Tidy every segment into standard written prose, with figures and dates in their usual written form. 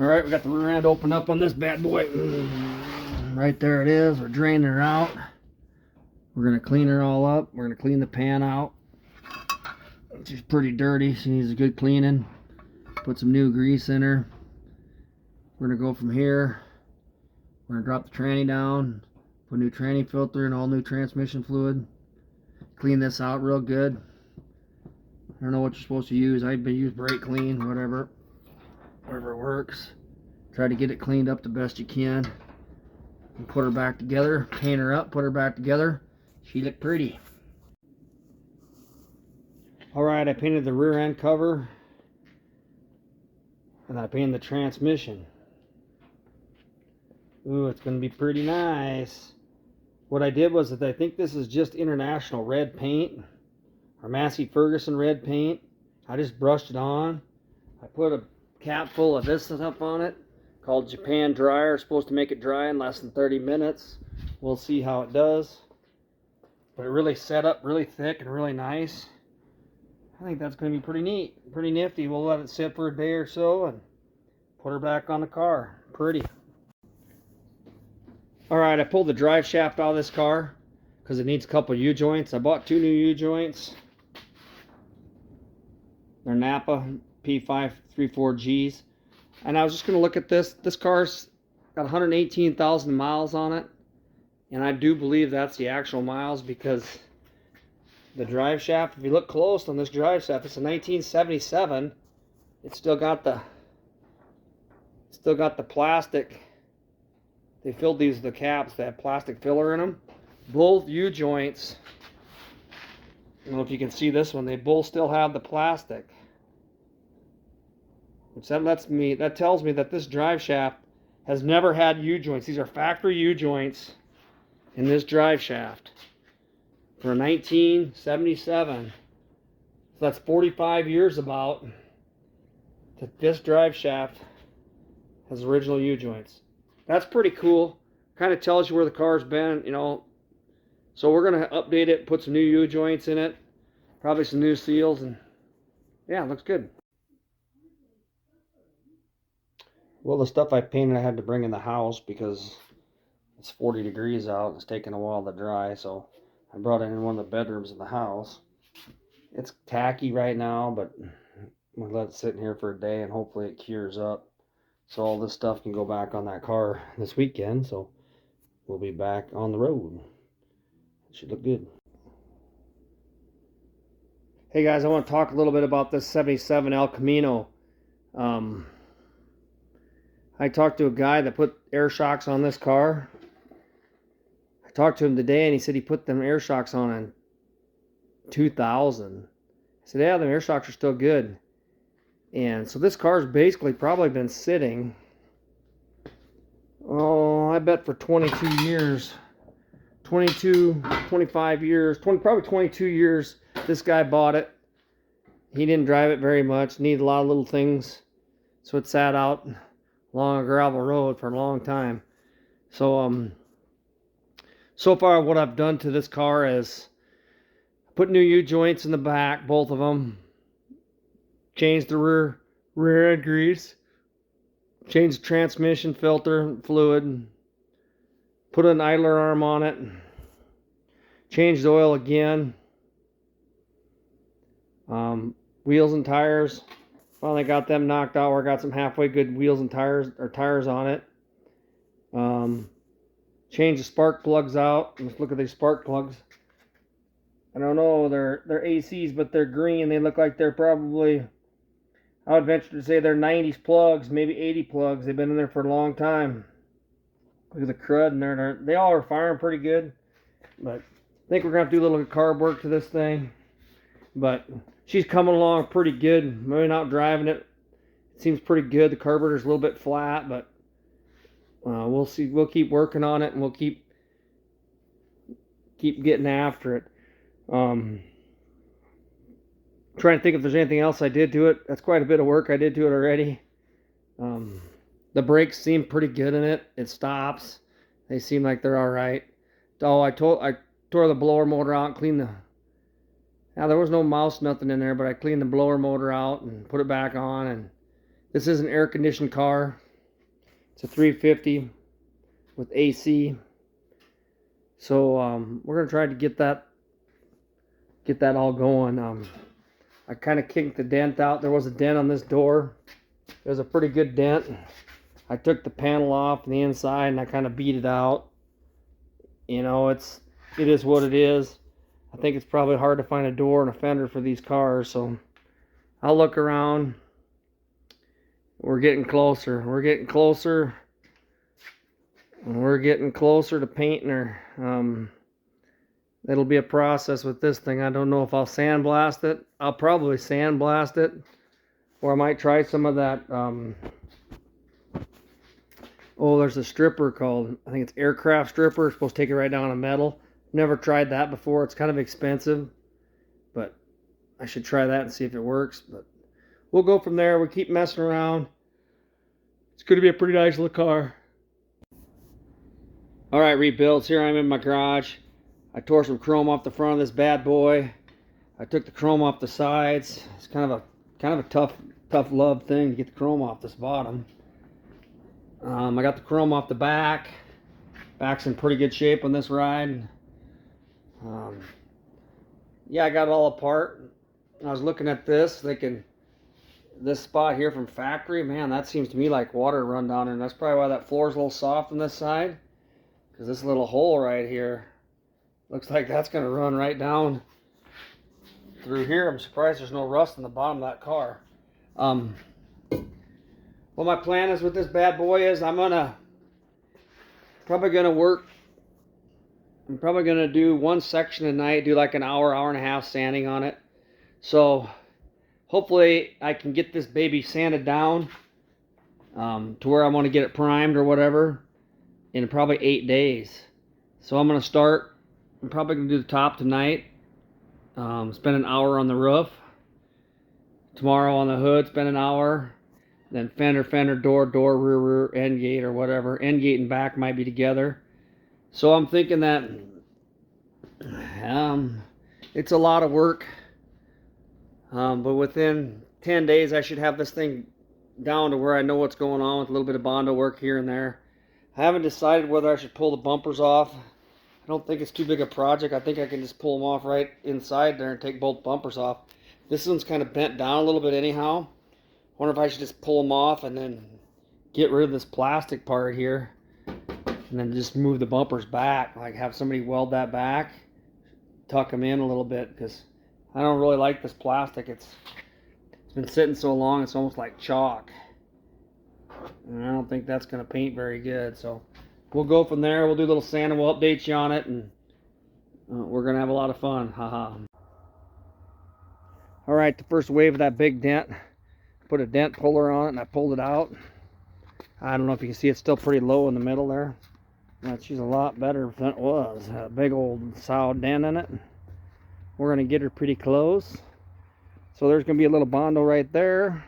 All right, we got the rear end open up on this bad boy. Right there it is. We're draining her out. We're gonna clean her all up. We're gonna clean the pan out. She's pretty dirty. She needs a good cleaning. Put some new grease in her. We're gonna go from here. We're gonna drop the tranny down. Put a new tranny filter and all new transmission fluid. Clean this out real good. I don't know what you're supposed to use. I've been using brake clean, whatever works. Try to get it cleaned up the best you can. And put her back together. Paint her up. Put her back together. She looked pretty. Alright, I painted the rear end cover. And I painted the transmission. Ooh, it's going to be pretty nice. What I did was that I think this is just International red paint. Or Massey Ferguson red paint. I just brushed it on. I put a cap full of this stuff on it. Called Japan Dryer. It's supposed to make it dry in less than 30 minutes. We'll see how it does. But it really set up really thick and really nice. I think that's going to be pretty neat. Pretty nifty. We'll let it sit for a day or so and put her back on the car. Pretty. Alright, I pulled the drive shaft out of this car because it needs a couple of U-joints. I bought 2 new U-joints. They're Napa P534Gs. And I was just going to look at this. This car's got 118,000 miles on it. And I do believe that's the actual miles because the drive shaft, if you look close on this drive shaft, it's a 1977. It's still got the plastic. They filled these with the caps that have plastic filler in them. Both U-joints, I don't know if you can see this one, they both still have the plastic. Which that tells me that this drive shaft has never had U-joints. These are factory U-joints in this drive shaft for 1977. So that's 45 years about that this drive shaft has original U-joints. That's pretty cool. Kind of tells you where the car's been, you know. So we're going to update it, put some new U-joints in it, probably some new seals, and yeah, it looks good. Well, the stuff I painted I had to bring in the house because it's 40 degrees out. It's taking a while to dry, so I brought it in one of the bedrooms in the house. It's tacky right now, but we'll let it sit in here for a day and hopefully it cures up. So all this stuff can go back on that car this weekend, so we'll be back on the road. It should look good. Hey guys, I want to talk a little bit about this 77 El Camino. I talked to a guy that put air shocks on this car. I talked to him today and he said he put them air shocks on in 2000. I said, yeah, the air shocks are still good. And so this car's basically probably been sitting, oh, I bet for 22 years. 25 years, probably 22 years. This guy bought it. He didn't drive it very much. Needed a lot of little things. So it sat out along a gravel road for a long time. So so far what I've done to this car is put new U-joints in the back, both of them. Changed the rear end grease. Changed the transmission filter fluid. Put an idler arm on it. Changed the oil again. Wheels and tires. Finally got them knocked out where I got some halfway good wheels and tires on it. Changed the spark plugs out. Let's look at these spark plugs. I don't know, they're ACs, but they're green. They look like they're probably, I would venture to say they're 90s plugs, maybe 80 plugs. They've been in there for a long time. Look at the crud in there. They all are firing pretty good. But I think we're going to have to do a little carb work to this thing. But she's coming along pretty good. Maybe not driving it. It seems pretty good. The carburetor's a little bit flat, but we'll see. We'll keep working on it, and we'll keep getting after it. Trying to think if there's anything else I did to it. That's quite a bit of work I did to it already. The brakes seem pretty good in it. It stops. They seem like they're all right. Oh, I tore the blower motor out and cleaned the... Now, there was no mouse, nothing in there, but I cleaned the blower motor out and put it back on. And this is an air-conditioned car. It's a 350 with AC. So we're gonna try to get that all going. I kind of kicked the dent out. There was a dent on this door. It was a pretty good dent. I took the panel off on the inside and I kind of beat it out. You know, it is what it is. I think it's probably hard to find a door and a fender for these cars, so I'll look around. We're getting closer. We're getting closer. We're getting closer to painting her. It'll be a process with this thing. I don't know if I'll sandblast it. I'll probably sandblast it. Or I might try some of that. Oh, there's a stripper called, I think it's aircraft stripper. It's supposed to take it right down to metal. Never tried that before. It's kind of expensive. But I should try that and see if it works. But we'll go from there. We'll keep messing around. It's going to be a pretty nice little car. Alright, rebuilds. Here I'm in my garage. I tore some chrome off the front of this bad boy. I took the chrome off the sides. It's kind of a tough love thing to get the chrome off this bottom. I got the chrome off the back. Back's in pretty good shape on this ride. Yeah, I got it all apart. I was looking at this, thinking this spot here from factory, man, that seems to me like water run down there, and that's probably why that floor's a little soft on this side. Because this little hole right here looks like that's going to run right down through here. I'm surprised there's no rust in the bottom of that car. What my plan is with this bad boy is I'm probably gonna do one section a night, do like an hour and a half sanding on it. So hopefully I can get this baby sanded down to where I want to get it primed or whatever in probably 8 days. So I'm probably gonna do the top tonight. Spend an hour on the roof. Tomorrow on the hood, spend an hour. Then fender, door, rear, end gate or whatever. End gate and back might be together. So I'm thinking that it's a lot of work. But within 10 days I should have this thing down to where I know what's going on with a little bit of Bondo work here and there. I haven't decided whether I should pull the bumpers off. I don't think it's too big a project. I think I can just pull them off right inside there and take both bumpers off. This one's kind of bent down a little bit anyhow. Wonder if I should just pull them off and then get rid of this plastic part here and then just move the bumpers back, like have somebody weld that back, tuck them in a little bit, because I don't really like this plastic. It's been sitting so long it's almost like chalk, and I don't think that's going to paint very good. So we'll go from there. We'll do a little sand and we'll update you on it, and we're going to have a lot of fun. Haha. Alright, the first wave of that big dent. Put a dent puller on it and I pulled it out. I don't know if you can see, it's still pretty low in the middle there. She's a lot better than it was. Had a big old sow dent in it. We're going to get her pretty close. So there's going to be a little Bondo right there.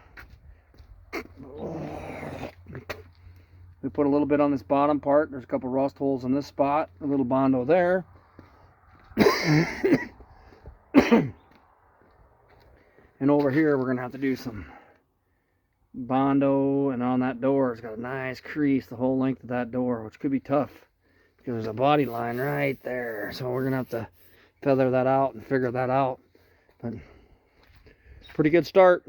We put a little bit on this bottom part. There's a couple rust holes in this spot. A little Bondo there. And over here we're going to have to do some Bondo, and on that door it's got a nice crease the whole length of that door, which could be tough because there's a body line right there. So we're gonna have to feather that out and figure that out. But pretty good start.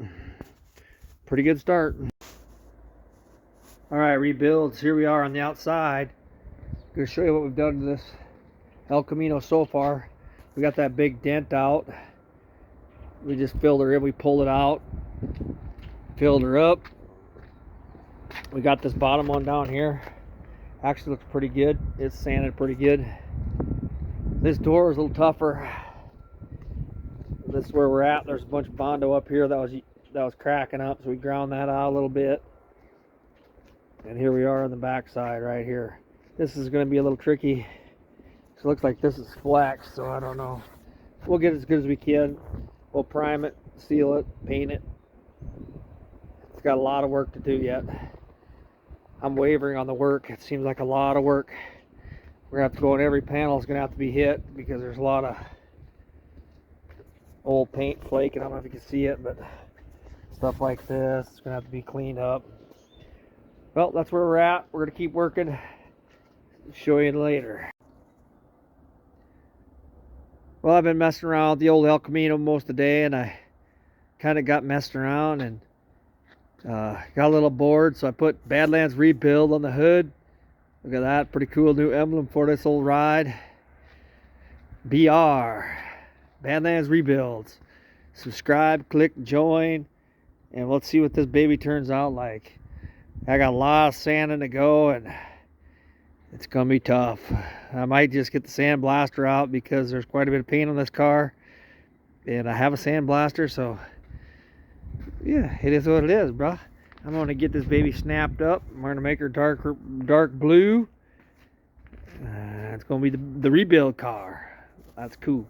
All right, rebuilds. Here we are on the outside. Gonna show you what we've done to this El Camino so far. We got that big dent out. We just filled her in. We pulled it out. Filled her up. We got this bottom one down here. Actually looks pretty good. It's sanded pretty good. This door is a little tougher. This is where we're at. There's a bunch of Bondo up here that was cracking up, so we ground that out a little bit. And here we are on the back side right here. This is going to be a little tricky. So it looks like this is flex, so I don't know. We'll get it as good as we can. We'll prime it, seal it, paint it. Got a lot of work to do yet. I'm wavering on the work. It seems like a lot of work. We're gonna have to go in every panel. It's gonna have to be hit because there's a lot of old paint flaking. I don't know if you can see it, but stuff like this is gonna have to be cleaned up. Well, that's where we're at. We're gonna keep working. Show you later. Well, I've been messing around with the old El Camino most of the day, and I kind of got messed around and got a little bored, so I put Badlands Rebuild on the hood. Look at that, pretty cool new emblem for this old ride. BR, Badlands Rebuilds. Subscribe, click join, and let's see what this baby turns out like. I got a lot of sanding to go, and it's gonna be tough. I might just get the sand blaster out because there's quite a bit of paint on this car, and I have a sand blaster, so yeah, it is what it is, bro. I'm gonna get this baby snapped up. We're gonna make her dark blue. It's gonna be the rebuild car. That's cool.